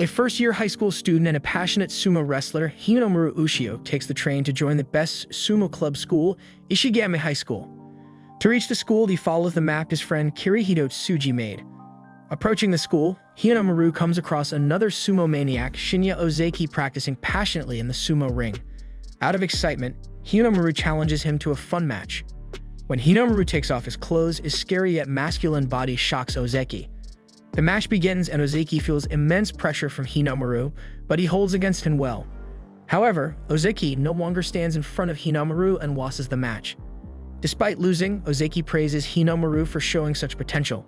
A first-year high school student and a passionate sumo wrestler, Hinamaru Ushio takes the train to join the best sumo club school, Ishigami High School. To reach the school, he follows the map his friend Kirihito Tsuji made. Approaching the school, Hinamaru comes across another sumo maniac, Shinya Ozeki, practicing passionately in the sumo ring. Out of excitement, Hinamaru challenges him to a fun match. When Hinamaru takes off his clothes, his scary yet masculine body shocks Ozeki. The match begins and Ozeki feels immense pressure from Hinamaru, but he holds against him well. However, Ozeki no longer stands in front of Hinamaru and loses the match. Despite losing, Ozeki praises Hinamaru for showing such potential.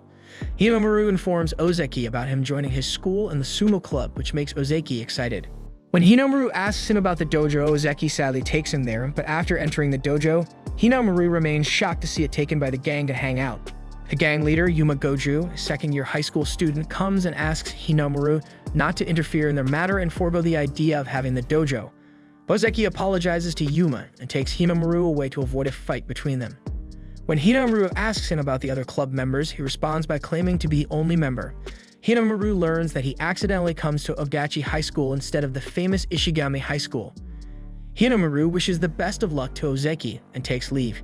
Hinamaru informs Ozeki about him joining his school and the sumo club, which makes Ozeki excited. When Hinamaru asks him about the dojo, Ozeki sadly takes him there, but after entering the dojo, Hinamaru remains shocked to see it taken by the gang to hang out. The gang leader, Yuma Goju, a second-year high school student, comes and asks Hinamaru not to interfere in their matter and forego the idea of having the dojo. Ozeki apologizes to Yuma and takes Hinamaru away to avoid a fight between them. When Hinamaru asks him about the other club members, he responds by claiming to be the only member. Hinamaru learns that he accidentally comes to Ogachi High School instead of the famous Ishigami High School. Hinamaru wishes the best of luck to Ozeki and takes leave.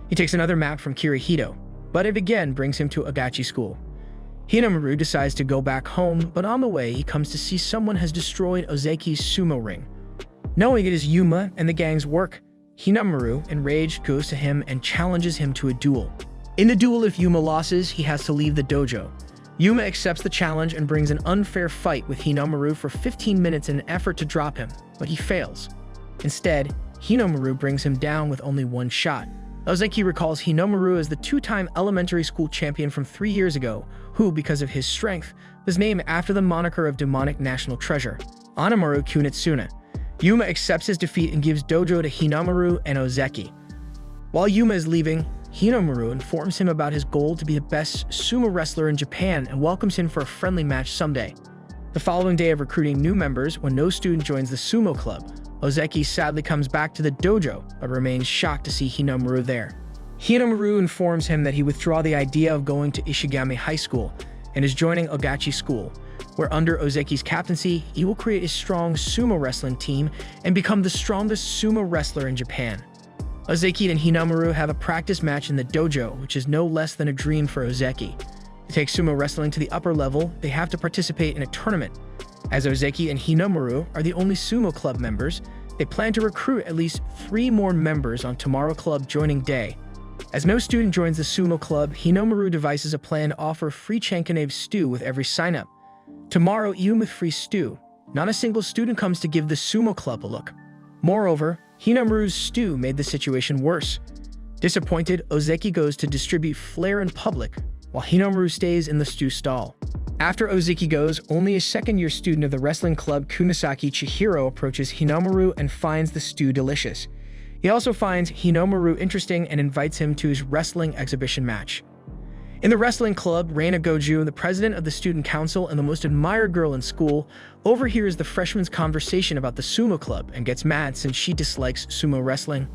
He takes another map from Kirihito, but it again brings him to Ogachi School. Hinamaru decides to go back home, but on the way he comes to see someone has destroyed Ozeki's sumo ring. Knowing it is Yuma and the gang's work, Hinamaru, enraged, goes to him and challenges him to a duel. In the duel, if Yuma loses, he has to leave the dojo. Yuma accepts the challenge and brings an unfair fight with Hinamaru for 15 minutes in an effort to drop him, but he fails. Instead, Hinamaru brings him down with only one shot. Ozeki recalls Hinamaru as the two-time elementary school champion from 3 years ago, who, because of his strength, was named after the moniker of demonic national treasure, Anamaru Kunitsuna. Yuma accepts his defeat and gives dojo to Hinamaru and Ozeki. While Yuma is leaving, Hinamaru informs him about his goal to be the best sumo wrestler in Japan and welcomes him for a friendly match someday. The following day of recruiting new members, when no student joins the sumo club, Ozeki sadly comes back to the dojo, but remains shocked to see Hinamaru there. Hinamaru informs him that he withdrew the idea of going to Ishigami High School and is joining Ogachi School, where under Ozeki's captaincy, he will create a strong sumo wrestling team and become the strongest sumo wrestler in Japan. Ozeki and Hinamaru have a practice match in the dojo, which is no less than a dream for Ozeki. To take sumo wrestling to the upper level, they have to participate in a tournament. As Ozeki and Hinamaru are the only sumo club members, they plan to recruit at least 3 more members on tomorrow club joining day. As no student joins the sumo club, Hinamaru devises a plan to offer free chankanave stew with every sign-up. Tomorrow, even with free stew, not a single student comes to give the sumo club a look. Moreover, Hinamaru's stew made the situation worse. Disappointed, Ozeki goes to distribute flair in public, while Hinamaru stays in the stew stall. After Ozeki goes, only a second-year student of the wrestling club Kunisaki Chihiro approaches Hinamaru and finds the stew delicious. He also finds Hinamaru interesting and invites him to his wrestling exhibition match. In the wrestling club, Reina Goju, the president of the student council and the most admired girl in school, overhears the freshman's conversation about the sumo club and gets mad since she dislikes sumo wrestling.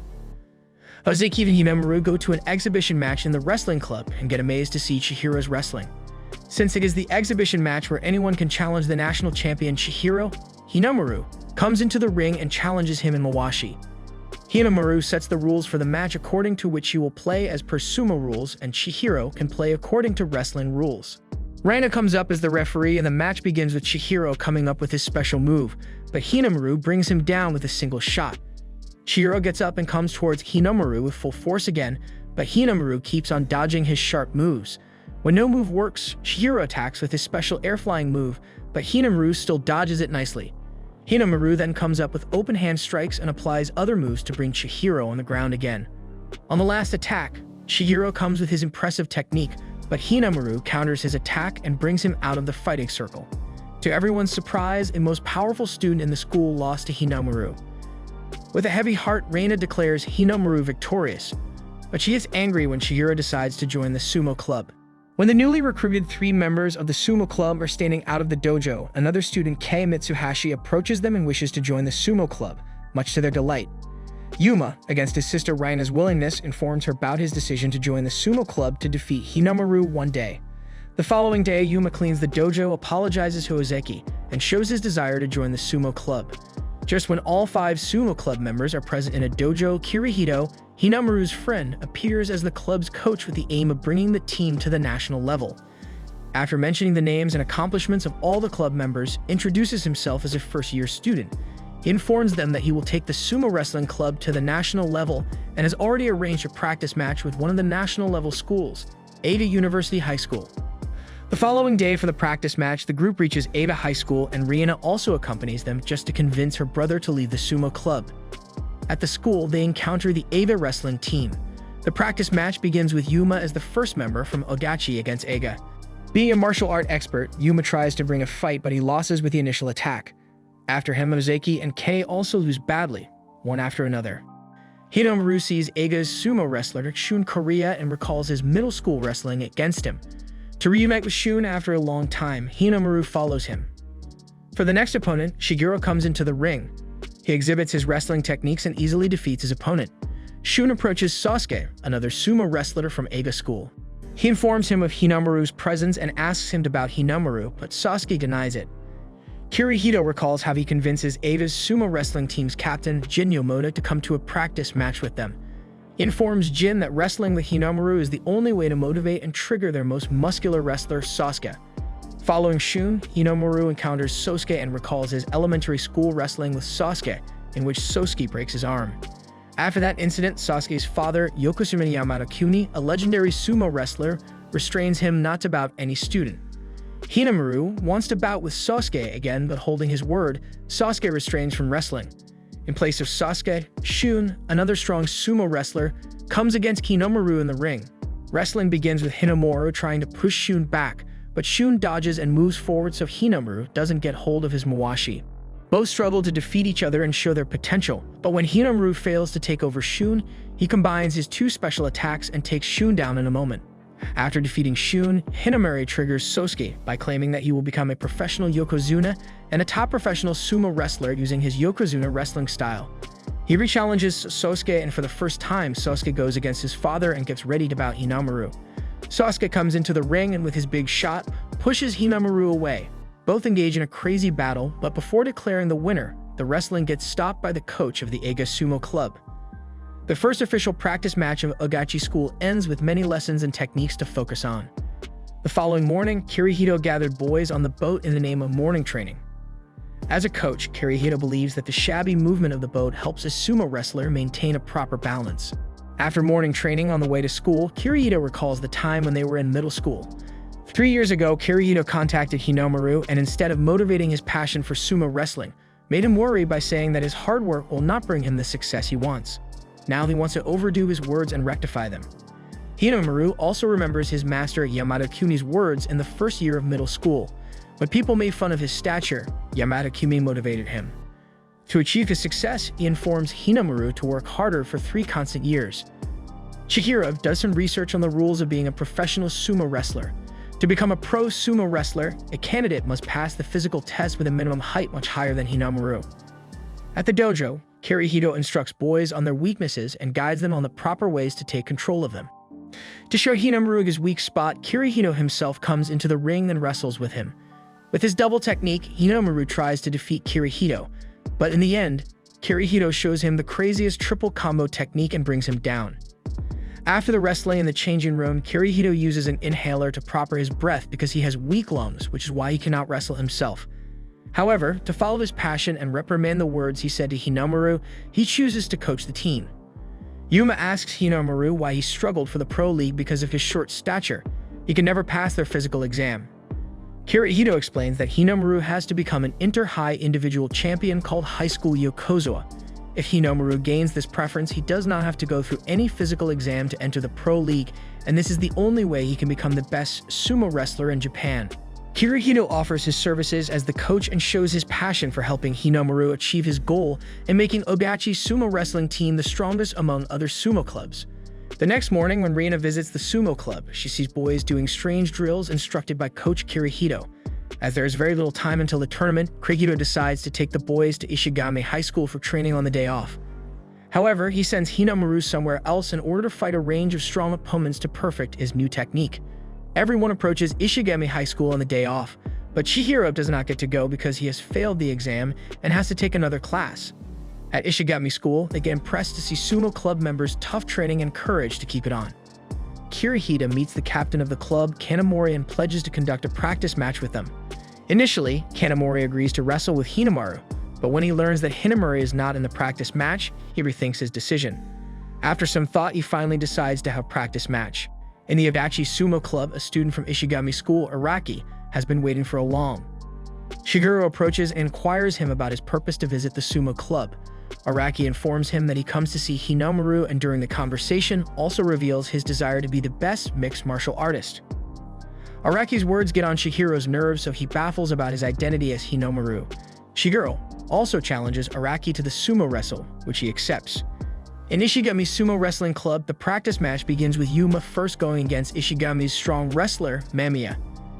Ozeki and Hinamaru go to an exhibition match in the wrestling club and get amazed to see Chihiro's wrestling. Since it is the exhibition match where anyone can challenge the national champion Chihiro, Hinamaru comes into the ring and challenges him in Mawashi. Hinamaru sets the rules for the match according to which he will play as per sumo rules, and Chihiro can play according to wrestling rules. Reina comes up as the referee and the match begins with Chihiro coming up with his special move, but Hinamaru brings him down with a single shot. Chihiro gets up and comes towards Hinamaru with full force again, but Hinamaru keeps on dodging his sharp moves. When no move works, Chihiro attacks with his special air-flying move, but Hinamaru still dodges it nicely. Hinamaru then comes up with open hand strikes and applies other moves to bring Chihiro on the ground again. On the last attack, Chihiro comes with his impressive technique, but Hinamaru counters his attack and brings him out of the fighting circle. To everyone's surprise, a most powerful student in the school lost to Hinamaru. With a heavy heart, Reina declares Hinamaru victorious, but she is angry when Chihiro decides to join the sumo club. When the newly recruited 3 members of the sumo club are standing out of the dojo, another student, Kei Mitsuhashi, approaches them and wishes to join the sumo club, much to their delight. Yuma, against his sister Reina's willingness, informs her about his decision to join the sumo club to defeat Hinamaru one day. The following day, Yuma cleans the dojo, apologizes to Ozeki, and shows his desire to join the sumo club. Just when all 5 sumo club members are present in a dojo, Kirihito, Hinamaru's friend, appears as the club's coach with the aim of bringing the team to the national level. After mentioning the names and accomplishments of all the club members, introduces himself as a first-year student. He informs them that he will take the sumo wrestling club to the national level and has already arranged a practice match with one of the national level schools, Ada University High School. The following day for the practice match, the group reaches Ada High School and Rihanna also accompanies them just to convince her brother to leave the sumo club. At the school, they encounter the Ava wrestling team. The practice match begins with Yuma as the first member from Ogachi against Aga. Being a martial art expert, Yuma tries to bring a fight, but he loses with the initial attack. After him, Ozeki and Kei also lose badly, one after another. Hinamaru sees Aga's sumo wrestler Shun Korea and recalls his middle school wrestling against him. To reunite with Shun after a long time, Hinamaru follows him. For the next opponent, Shigeru comes into the ring. He exhibits his wrestling techniques and easily defeats his opponent. Shun approaches Sasuke, another sumo wrestler from Aga School. He informs him of Hinamaru's presence and asks him about Hinamaru, but Sasuke denies it. Kirihito recalls how he convinces Ava's sumo wrestling team's captain, Jin Yomota, to come to a practice match with them. He informs Jin that wrestling with Hinamaru is the only way to motivate and trigger their most muscular wrestler, Sasuke. Following Shun, Hinamaru encounters Sosuke and recalls his elementary school wrestling with Sasuke, in which Sosuke breaks his arm. After that incident, Sasuke's father, Yokozuna Yamada-kuni, a legendary sumo wrestler, restrains him not to bout any student. Hinamaru wants to bout with Sasuke again, but holding his word, Sasuke restrains from wrestling. In place of Sasuke, Shun, another strong sumo wrestler, comes against Hinamaru in the ring. Wrestling begins with Hinamaru trying to push Shun back, but Shun dodges and moves forward so Hinamaru doesn't get hold of his mawashi. Both struggle to defeat each other and show their potential, but when Hinamaru fails to take over Shun, he combines his 2 special attacks and takes Shun down in a moment. After defeating Shun, Hinamaru triggers Sosuke by claiming that he will become a professional Yokozuna and a top professional sumo wrestler using his Yokozuna wrestling style. He rechallenges Sosuke, and for the first time, Sosuke goes against his father and gets ready to bout Hinamaru. Sasuke comes into the ring and with his big shot, pushes Hinamaru away. Both engage in a crazy battle, but before declaring the winner, the wrestling gets stopped by the coach of the Aga Sumo Club. The first official practice match of Ogachi School ends with many lessons and techniques to focus on. The following morning, Kirihito gathered boys on the boat in the name of morning training. As a coach, Kirihito believes that the shabby movement of the boat helps a sumo wrestler maintain a proper balance. After morning training on the way to school, Kirihito recalls the time when they were in middle school. 3 years ago, Kirihito contacted Hinamaru and instead of motivating his passion for sumo wrestling, made him worry by saying that his hard work will not bring him the success he wants. Now he wants to overdo his words and rectify them. Hinamaru also remembers his master Yamada-kuni's words in the first year of middle school. When people made fun of his stature, Yamada-kuni motivated him. To achieve his success, he informs Hinamaru to work harder for 3 constant years. Chihiro does some research on the rules of being a professional sumo wrestler. To become a pro sumo wrestler, a candidate must pass the physical test with a minimum height much higher than Hinamaru. At the dojo, Kirihito instructs boys on their weaknesses and guides them on the proper ways to take control of them. To show Hinamaru his weak spot, Kirihito himself comes into the ring and wrestles with him. With his double technique, Hinamaru tries to defeat Kirihito, but in the end, Kirihito shows him the craziest triple combo technique and brings him down. After the wrestling in the changing room, Kirihito uses an inhaler to proper his breath because he has weak lungs, which is why he cannot wrestle himself. However, to follow his passion and reprimand the words he said to Hinamaru, he chooses to coach the team. Yuma asks Hinamaru why he struggled for the pro league because of his short stature. He can never pass their physical exam. Kirihito explains that Hinamaru has to become an inter-high individual champion called High School Yokozuna. If Hinamaru gains this preference, he does not have to go through any physical exam to enter the pro league, and this is the only way he can become the best sumo wrestler in Japan. Kirihito offers his services as the coach and shows his passion for helping Hinamaru achieve his goal and making Ogachi's sumo wrestling team the strongest among other sumo clubs. The next morning, when Reina visits the sumo club, she sees boys doing strange drills instructed by Coach Kirihito. As there is very little time until the tournament, Kirihito decides to take the boys to Ishigame High School for training on the day off. However, he sends Hinamaru somewhere else in order to fight a range of strong opponents to perfect his new technique. Everyone approaches Ishigami High School on the day off, but Chihiro does not get to go because he has failed the exam and has to take another class. At Ishigami School, they get impressed to see sumo club members' tough training and courage to keep it on. Kirihita meets the captain of the club, Kanamori, and pledges to conduct a practice match with them. Initially, Kanamori agrees to wrestle with Hinamaru, but when he learns that Hinamaru is not in the practice match, he rethinks his decision. After some thought, he finally decides to have a practice match. In the Adachi Sumo Club, a student from Ishigami School, Araki, has been waiting for a long. Shigeru approaches and inquires him about his purpose to visit the sumo club. Araki informs him that he comes to see Hinamaru, and during the conversation also reveals his desire to be the best mixed martial artist. Araki's words get on Shigeru's nerves, so he baffles about his identity as Hinamaru. Shigeru also challenges Araki to the sumo wrestle, which he accepts. In Ishigami Sumo Wrestling Club, the practice match begins with Yuma first going against Ishigami's strong wrestler, Mamiya.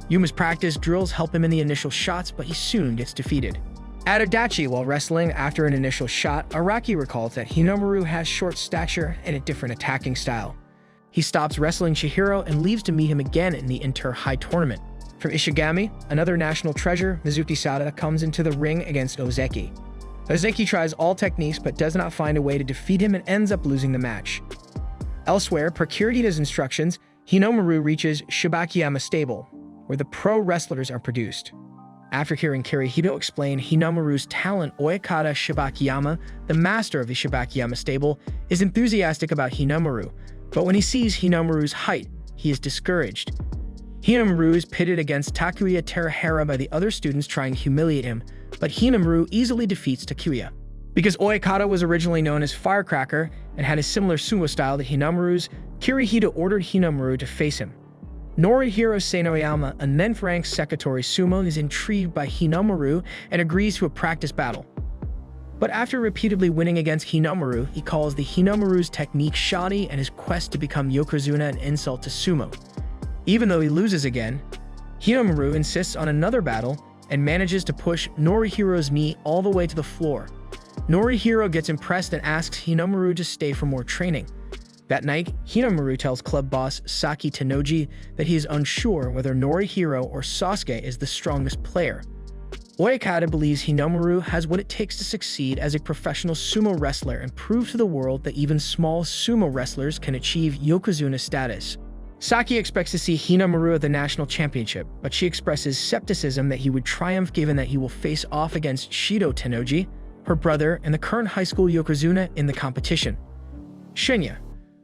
Yuma's practice drills help him in the initial shots, but he soon gets defeated. At Adachi, while wrestling, after an initial shot, Araki recalls that Hinamaru has short stature and a different attacking style. He stops wrestling Chihiro and leaves to meet him again in the Inter-High tournament. From Ishigami, another national treasure, Mizuki Sada, comes into the ring against Ozeki. Ozeki tries all techniques but does not find a way to defeat him and ends up losing the match. Elsewhere, per Kirihita's instructions, Hinamaru reaches Shibakiyama Stable, where the pro wrestlers are produced. After hearing Kirihito explain Hinamaru's talent, Oyakata Shibakiyama, the master of the Shibakiyama Stable, is enthusiastic about Hinamaru, but when he sees Hinamaru's height, he is discouraged. Hinamaru is pitted against Takuya Terahara by the other students trying to humiliate him, but Hinamaru easily defeats Takuya. Because Oyakata was originally known as Firecracker and had a similar sumo style to Hinamaru's, Kirihito ordered Hinamaru to face him. Norihiro Seinoyama, a then-ranked Sekitori Sumo, is intrigued by Hinamaru and agrees to a practice battle. But after repeatedly winning against Hinamaru, he calls the Hinamaru's technique shoddy and his quest to become Yokozuna an insult to sumo. Even though he loses again, Hinamaru insists on another battle and manages to push Norihiro's knee all the way to the floor. Norihiro gets impressed and asks Hinamaru to stay for more training. That night, Hinamaru tells club boss Saki Tenoji that he is unsure whether Norihiro or Sasuke is the strongest player. Oyakata believes Hinamaru has what it takes to succeed as a professional sumo wrestler and prove to the world that even small sumo wrestlers can achieve Yokozuna status. Saki expects to see Hinamaru at the national championship, but she expresses skepticism that he would triumph given that he will face off against Shido Tenoji, her brother, and the current high school Yokozuna in the competition. Shinya,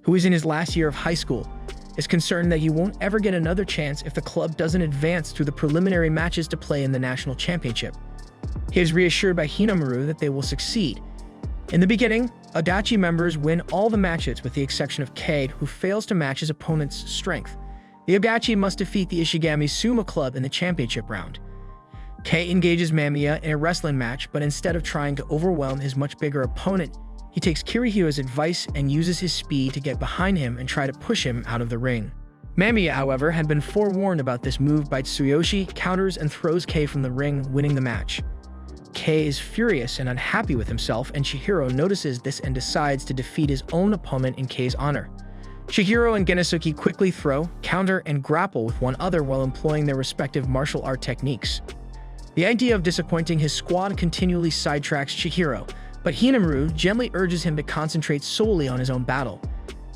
who is in his last year of high school, is concerned that he won't ever get another chance if the club doesn't advance through the preliminary matches to play in the national championship. He is reassured by Hinamaru that they will succeed. In the beginning, Adachi members win all the matches with the exception of Kade, who fails to match his opponent's strength. The Adachi must defeat the Ishigami Sumo Club in the championship round. Kei engages Mamiya in a wrestling match, but instead of trying to overwhelm his much bigger opponent, he takes Kirihito's advice and uses his speed to get behind him and try to push him out of the ring. Mamiya, however, had been forewarned about this move by Tsuyoshi, counters and throws Kei from the ring, winning the match. Kei is furious and unhappy with himself, and Chihiro notices this and decides to defeat his own opponent in Kei's honor. Chihiro and Genosuke quickly throw, counter, and grapple with one another while employing their respective martial art techniques. The idea of disappointing his squad continually sidetracks Chihiro, but Hinamaru gently urges him to concentrate solely on his own battle.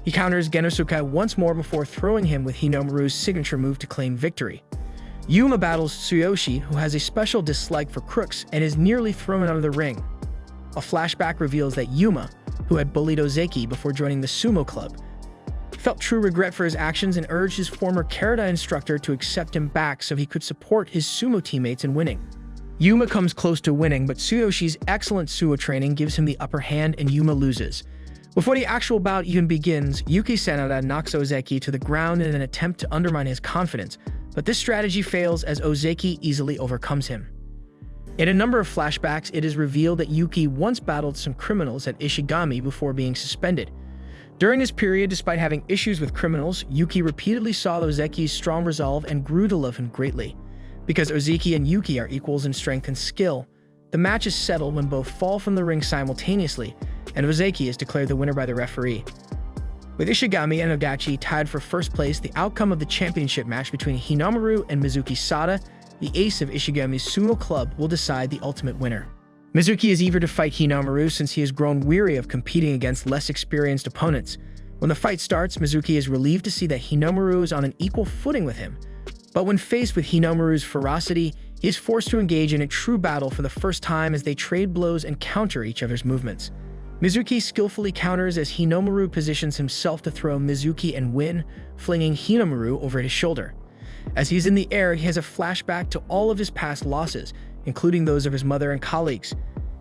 He counters Genosuke once more before throwing him with Hinamaru's signature move to claim victory. Yuma battles Tsuyoshi, who has a special dislike for crooks and is nearly thrown out of the ring. A flashback reveals that Yuma, who had bullied Ozeki before joining the sumo club, felt true regret for his actions and urged his former karate instructor to accept him back so he could support his sumo teammates in winning. Yuma comes close to winning, but Tsuyoshi's excellent sumo training gives him the upper hand and Yuma loses. Before the actual bout even begins, Yuki Sanada knocks Ozeki to the ground in an attempt to undermine his confidence, but this strategy fails as Ozeki easily overcomes him. In a number of flashbacks, it is revealed that Yuki once battled some criminals at Ishigami before being suspended. During this period, despite having issues with criminals, Yuki repeatedly saw Ozeki's strong resolve and grew to love him greatly. Because Ozeki and Yuki are equals in strength and skill, the match is settled when both fall from the ring simultaneously, and Ozeki is declared the winner by the referee. With Ishigami and Odachi tied for first place, the outcome of the championship match between Hinamaru and Mizuki Sada, the ace of Ishigami's sumo club, will decide the ultimate winner. Mizuki is eager to fight Hinamaru since he has grown weary of competing against less experienced opponents. When the fight starts, Mizuki is relieved to see that Hinamaru is on an equal footing with him. But when faced with Hinamaru's ferocity, he is forced to engage in a true battle for the first time as they trade blows and counter each other's movements. Mizuki skillfully counters as Hinamaru positions himself to throw Mizuki and win, flinging Hinamaru over his shoulder. As he's in the air, he has a flashback to all of his past losses, including those of his mother and colleagues.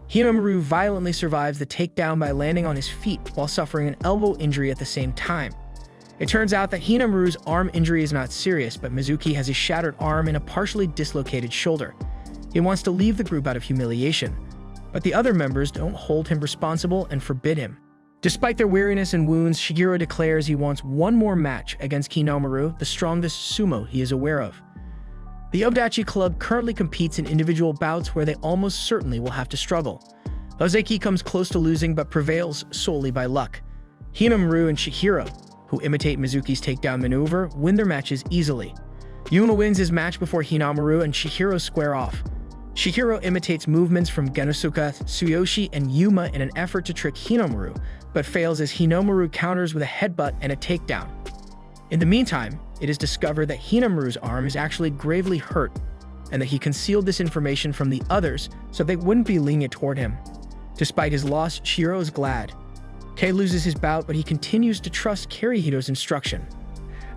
Hinamaru violently survives the takedown by landing on his feet while suffering an elbow injury at the same time. It turns out that Hinamaru's arm injury is not serious, but Mizuki has a shattered arm and a partially dislocated shoulder. He wants to leave the group out of humiliation, but the other members don't hold him responsible and forbid him. Despite their weariness and wounds, Shigeru declares he wants one more match against Hinamaru, the strongest sumo he is aware of. The Odachi Club currently competes in individual bouts where they almost certainly will have to struggle. Ozeki comes close to losing but prevails solely by luck. Hinamaru and Chihiro, who imitate Mizuki's takedown maneuver, win their matches easily. Yuma wins his match before Hinamaru and Chihiro square off. Chihiro imitates movements from Genosuke, Tsuyoshi, and Yuma in an effort to trick Hinamaru, but fails as Hinamaru counters with a headbutt and a takedown. In the meantime, it is discovered that Hinamaru's arm is actually gravely hurt, and that he concealed this information from the others so they wouldn't be lenient toward him. Despite his loss, Shiro is glad. Kei loses his bout, but he continues to trust Kirihito's instruction.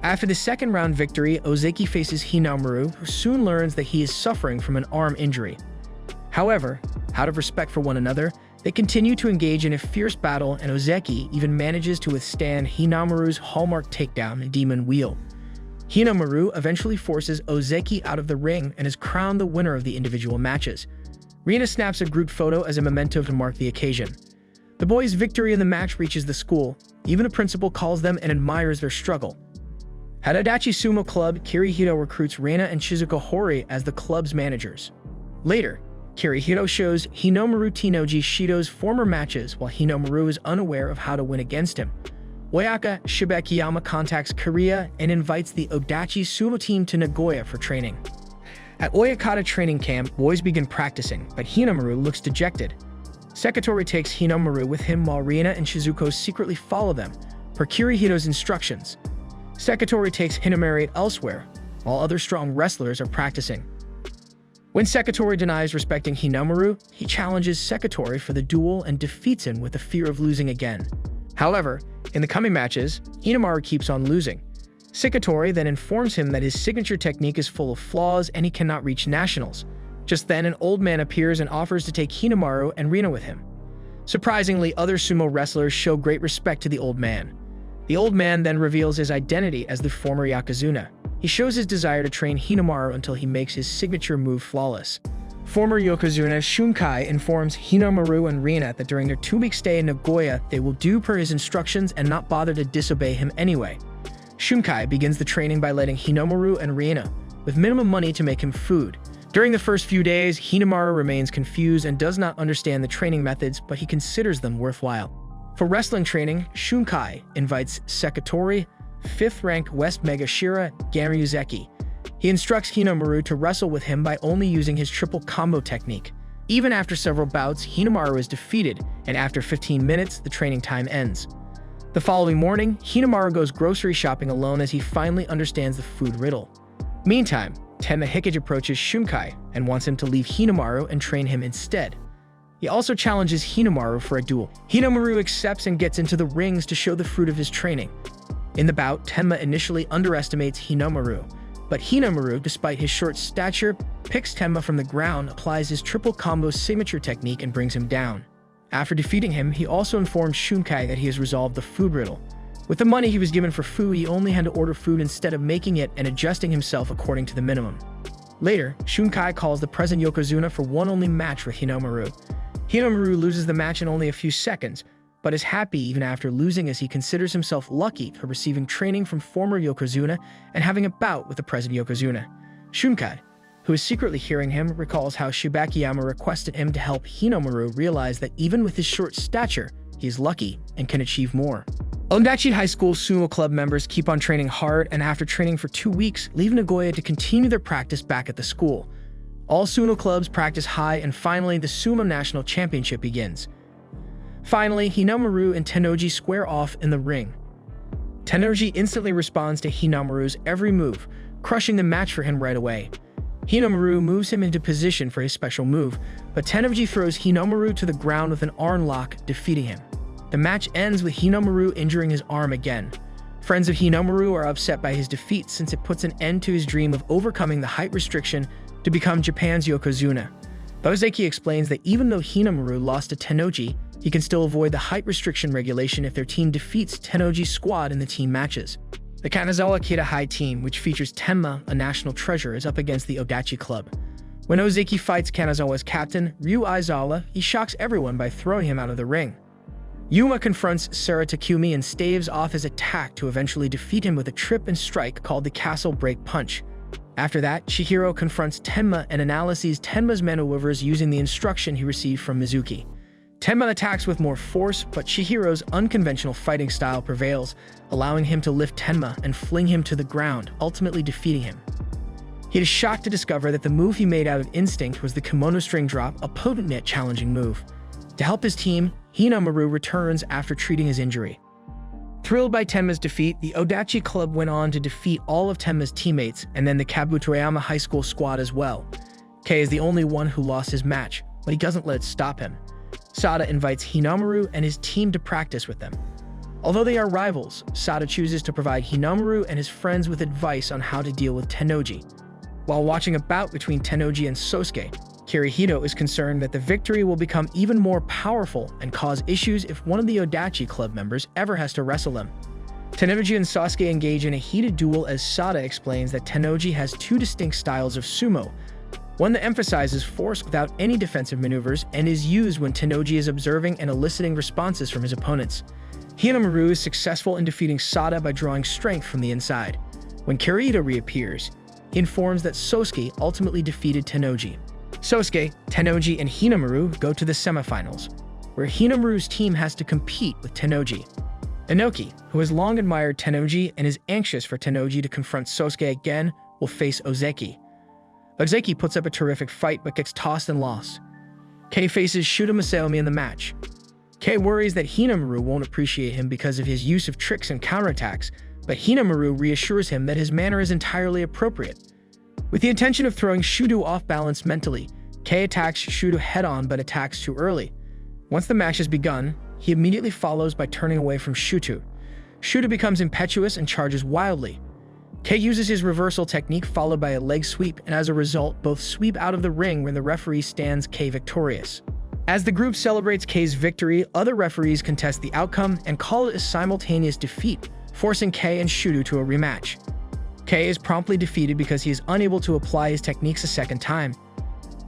After the second round victory, Ozeki faces Hinamaru, who soon learns that he is suffering from an arm injury. However, out of respect for one another, they continue to engage in a fierce battle, and Ozeki even manages to withstand Hinamaru's hallmark takedown, Demon Wheel. Hinamaru eventually forces Ozeki out of the ring and is crowned the winner of the individual matches. Rina snaps a group photo as a memento to mark the occasion. The boys' victory in the match reaches the school. Even the principal calls them and admires their struggle. At Adachi Sumo Club, Kirihito recruits Reina and Shizuka Hori as the club's managers. Later, Kirihito shows Hinamaru Tenoji Shido's former matches while Hinamaru is unaware of how to win against him. Oyaka Shibekiyama contacts Korea and invites the Odachi Sumo team to Nagoya for training. At Oyakata training camp, boys begin practicing, but Hinamaru looks dejected. Sekitori takes Hinamaru with him while Reina and Shizuko secretly follow them, per Kirihito's instructions. Sekitori takes Hinamaru elsewhere, while other strong wrestlers are practicing. When Sekitori denies respecting Hinamaru, he challenges Sekitori for the duel and defeats him with the fear of losing again. However, in the coming matches, Hinamaru keeps on losing. Sekitori then informs him that his signature technique is full of flaws and he cannot reach nationals. Just then, an old man appears and offers to take Hinamaru and Rina with him. Surprisingly, other sumo wrestlers show great respect to the old man. The old man then reveals his identity as the former Yokozuna. He shows his desire to train Hinamaru until he makes his signature move flawless. Former Yokozuna Shunkai informs Hinamaru and Rina that during their 2-week stay in Nagoya, they will do per his instructions and not bother to disobey him anyway. Shunkai begins the training by letting Hinamaru and Rina, with minimum money to make him food. During the first few days, Hinamaru remains confused and does not understand the training methods, but he considers them worthwhile. For wrestling training, Shunkai invites Sekitori, 5th-ranked West Megashira Gamryuzeki. He instructs Hinamaru to wrestle with him by only using his triple combo technique. Even after several bouts, Hinamaru is defeated, and after 15 minutes, the training time ends. The following morning, Hinamaru goes grocery shopping alone as he finally understands the food riddle. Meantime, Tenma Hikage approaches Shunkai and wants him to leave Hinamaru and train him instead. He also challenges Hinamaru for a duel. Hinamaru accepts and gets into the rings to show the fruit of his training. In the bout, Tenma initially underestimates Hinamaru, but Hinamaru, despite his short stature, picks Tenma from the ground, applies his triple combo signature technique and brings him down. After defeating him, he also informs Shunkai that he has resolved the food riddle. With the money he was given for food, he only had to order food instead of making it and adjusting himself according to the minimum. Later, Shunkai calls the present Yokozuna for one only match with Hinamaru. Hinamaru loses the match in only a few seconds, but is happy even after losing as he considers himself lucky for receiving training from former Yokozuna and having a bout with the present Yokozuna. Shunkai, who is secretly hearing him, recalls how Shibakiyama requested him to help Hinamaru realize that even with his short stature, he is lucky and can achieve more. Ondachi High School Sumo Club members keep on training hard, and after training for 2 weeks, leave Nagoya to continue their practice back at the school. All Sumo clubs practice high, and finally, the Sumo National Championship begins. Finally, Hinamaru and Tennoji square off in the ring. Tennoji instantly responds to Hinamaru's every move, crushing the match for him right away. Hinamaru moves him into position for his special move, but Tennoji throws Hinamaru to the ground with an arm lock, defeating him. The match ends with Hinamaru injuring his arm again. Friends of Hinamaru are upset by his defeat since it puts an end to his dream of overcoming the height restriction to become Japan's Yokozuna. Ozeki explains that even though Hinamaru lost to Tennoji, he can still avoid the height restriction regulation if their team defeats Tennoji's squad in the team matches. The Kanazawa Kita High team, which features Tenma, a national treasure, is up against the Odachi Club. When Ozeki fights Kanazawa's captain, Ryu Aizawa, he shocks everyone by throwing him out of the ring. Yuma confronts Sara Takumi and staves off his attack to eventually defeat him with a trip and strike called the Castle Break Punch. After that, Chihiro confronts Tenma and analyzes Tenma's maneuvers using the instruction he received from Mizuki. Tenma attacks with more force, but Chihiro's unconventional fighting style prevails, allowing him to lift Tenma and fling him to the ground, ultimately defeating him. He is shocked to discover that the move he made out of instinct was the kimono string drop, a potent yet challenging move. To help his team, Hinamaru returns after treating his injury. Thrilled by Tenma's defeat, the Odachi Club went on to defeat all of Tenma's teammates and then the Kabutoyama High School squad as well. Kei is the only one who lost his match, but he doesn't let it stop him. Sada invites Hinamaru and his team to practice with them. Although they are rivals, Sada chooses to provide Hinamaru and his friends with advice on how to deal with Tennoji. While watching a bout between Tennoji and Sosuke, Kirihito is concerned that the victory will become even more powerful and cause issues if one of the Odachi Club members ever has to wrestle him. Tennoji and Sasuke engage in a heated duel as Sada explains that Tennoji has 2 distinct styles of sumo, one that emphasizes force without any defensive maneuvers and is used when Tennoji is observing and eliciting responses from his opponents. Hinamaru is successful in defeating Sada by drawing strength from the inside. When Kirihito reappears, he informs that Sosuke ultimately defeated Tennoji. Sosuke, Tennoji, and Hinamaru go to the semifinals, where Hinamaru's team has to compete with Tennoji. Inoki, who has long admired Tennoji and is anxious for Tennoji to confront Sosuke again, will face Ozeki. Ozeki puts up a terrific fight but gets tossed and lost. Kei faces Shuta Masaomi in the match. Kei worries that Hinamaru won't appreciate him because of his use of tricks and counterattacks, but Hinamaru reassures him that his manner is entirely appropriate. With the intention of throwing Shuto off balance mentally, Kei attacks Shuto head-on but attacks too early. Once the match has begun, he immediately follows by turning away from Shuto. Shuto becomes impetuous and charges wildly. Kei uses his reversal technique followed by a leg sweep, and as a result, both sweep out of the ring where the referee stands Kei victorious. As the group celebrates Kei's victory, other referees contest the outcome and call it a simultaneous defeat, forcing Kei and Shuto to a rematch. Kei is promptly defeated because he is unable to apply his techniques a second time.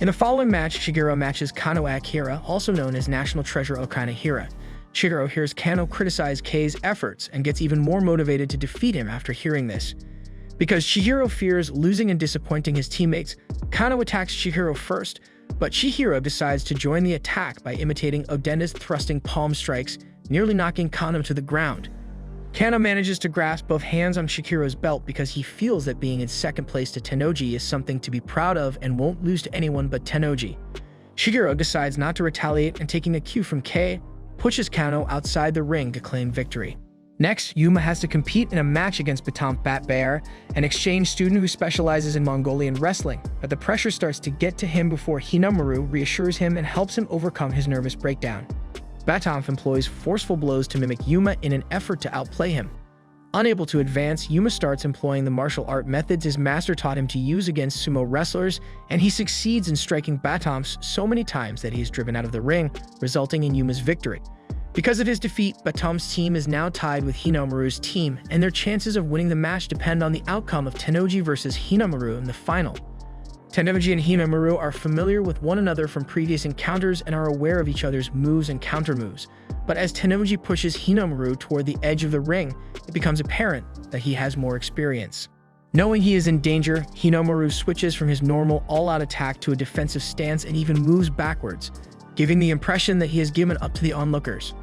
In the following match, Shigeru matches Kano Akira, also known as National Treasure Okana Hira. Shigeru hears Kano criticize Kei's efforts and gets even more motivated to defeat him after hearing this. Because Chihiro fears losing and disappointing his teammates, Kano attacks Chihiro first, but Chihiro decides to join the attack by imitating Odenda's thrusting palm strikes, nearly knocking Kano to the ground. Kano manages to grasp both hands on Shihiro's belt because he feels that being in second place to Tennoji is something to be proud of and won't lose to anyone but Tennoji. Shigero decides not to retaliate and, taking a cue from Kei, pushes Kano outside the ring to claim victory. Next, Yuma has to compete in a match against Batamp Bat Bear, an exchange student who specializes in Mongolian wrestling, but the pressure starts to get to him before Hinamaru reassures him and helps him overcome his nervous breakdown. Batamp employs forceful blows to mimic Yuma in an effort to outplay him. Unable to advance, Yuma starts employing the martial art methods his master taught him to use against sumo wrestlers, and he succeeds in striking Batamp so many times that he is driven out of the ring, resulting in Yuma's victory. Because of his defeat, Batamp's team is now tied with Hinamaru's team, and their chances of winning the match depend on the outcome of Tennoji versus Hinamaru in the final. Tennoji and Hinamaru are familiar with one another from previous encounters and are aware of each other's moves and countermoves, but as Tennoji pushes Hinamaru toward the edge of the ring, it becomes apparent that he has more experience. Knowing he is in danger, Hinamaru switches from his normal all-out attack to a defensive stance and even moves backwards, giving the impression that he has given up to the onlookers.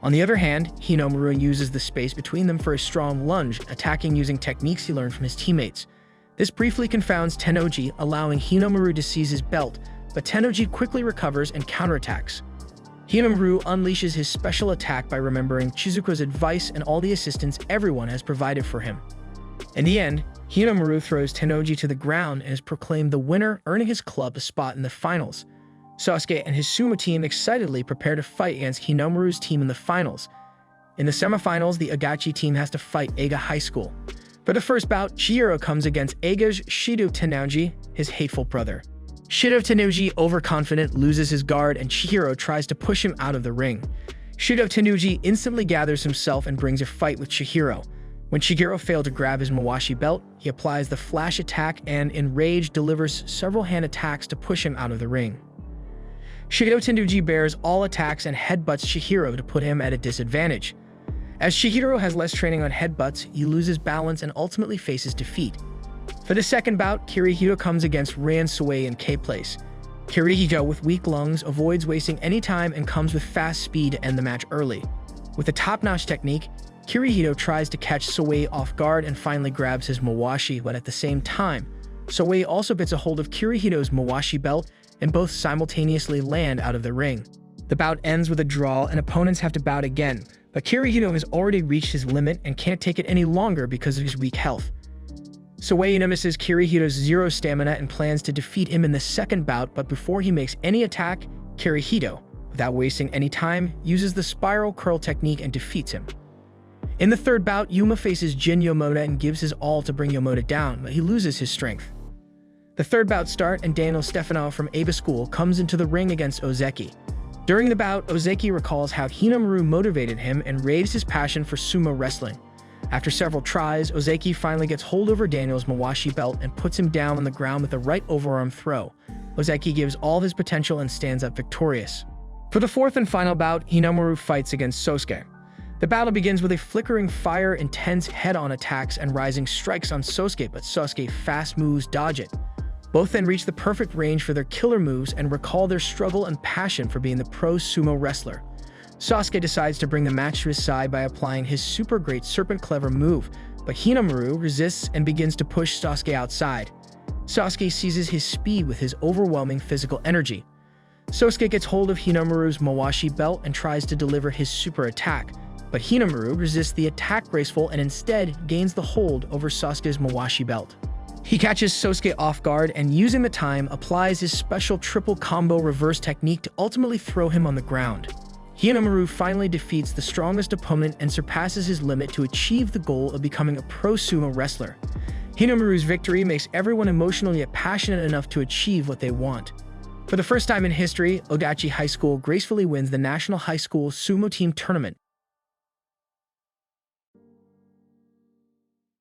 On the other hand, Hinamaru uses the space between them for a strong lunge, attacking using techniques he learned from his teammates. This briefly confounds Tennoji, allowing Hinamaru to seize his belt, but Tennoji quickly recovers and counterattacks. Hinamaru unleashes his special attack by remembering Chizuko's advice and all the assistance everyone has provided for him. In the end, Hinamaru throws Tennoji to the ground and is proclaimed the winner, earning his club a spot in the finals. Sasuke and his sumo team excitedly prepare to fight against Hinamaru's team in the finals. In the semifinals, the Agachi team has to fight Eiga High School. For the first bout, Chihiro comes against Eiga's Shido Tennoji, his hateful brother. Shido Tennoji, overconfident, loses his guard and Chihiro tries to push him out of the ring. Shido Tennoji instantly gathers himself and brings a fight with Chihiro. When Chihiro failed to grab his Mawashi belt, he applies the flash attack and, enraged, delivers several hand attacks to push him out of the ring. Shido Tennoji bears all attacks and headbutts Chihiro to put him at a disadvantage. As Chihiro has less training on headbutts, he loses balance and ultimately faces defeat. For the second bout, Kirihito comes against Ran Suwei in K-place. Kirihito, with weak lungs, avoids wasting any time and comes with fast speed to end the match early. With a top-notch technique, Kirihito tries to catch Suwei off guard and finally grabs his Mawashi, but at the same time, Suwei also gets a hold of Kirihito's Mawashi belt and both simultaneously land out of the ring. The bout ends with a draw and opponents have to bout again, but Kirihito has already reached his limit and can't take it any longer because of his weak health. Suwei notices Kirihito's zero stamina and plans to defeat him in the second bout, but before he makes any attack, Kirihito, without wasting any time, uses the spiral curl technique and defeats him. In the third bout, Yuma faces Jin Yomoda and gives his all to bring Yomoda down, but he loses his strength. The third bout starts and Daniel Stefano from Aba School comes into the ring against Ozeki. During the bout, Ozeki recalls how Hinamaru motivated him and raised his passion for sumo wrestling. After several tries, Ozeki finally gets hold over Daniel's Mawashi belt and puts him down on the ground with a right overarm throw. Ozeki gives all his potential and stands up victorious. For the fourth and final bout, Hinamaru fights against Sosuke. The battle begins with a flickering fire, intense head-on attacks, and rising strikes on Sosuke, but Sosuke fast moves dodge it. Both then reach the perfect range for their killer moves and recall their struggle and passion for being the pro sumo wrestler. Sasuke decides to bring the match to his side by applying his super great serpent clever move, but Hinamaru resists and begins to push Sasuke outside. Sasuke seizes his speed with his overwhelming physical energy. Sasuke gets hold of Hinamaru's Mawashi belt and tries to deliver his super attack, but Hinamaru resists the attack graceful and instead gains the hold over Sasuke's Mawashi belt. He catches Sasuke off guard and, using the time, applies his special triple combo reverse technique to ultimately throw him on the ground. Hinamaru finally defeats the strongest opponent and surpasses his limit to achieve the goal of becoming a pro sumo wrestler. Hinamaru's victory makes everyone emotional yet passionate enough to achieve what they want. For the first time in history, Odachi High School gracefully wins the National High School Sumo Team Tournament,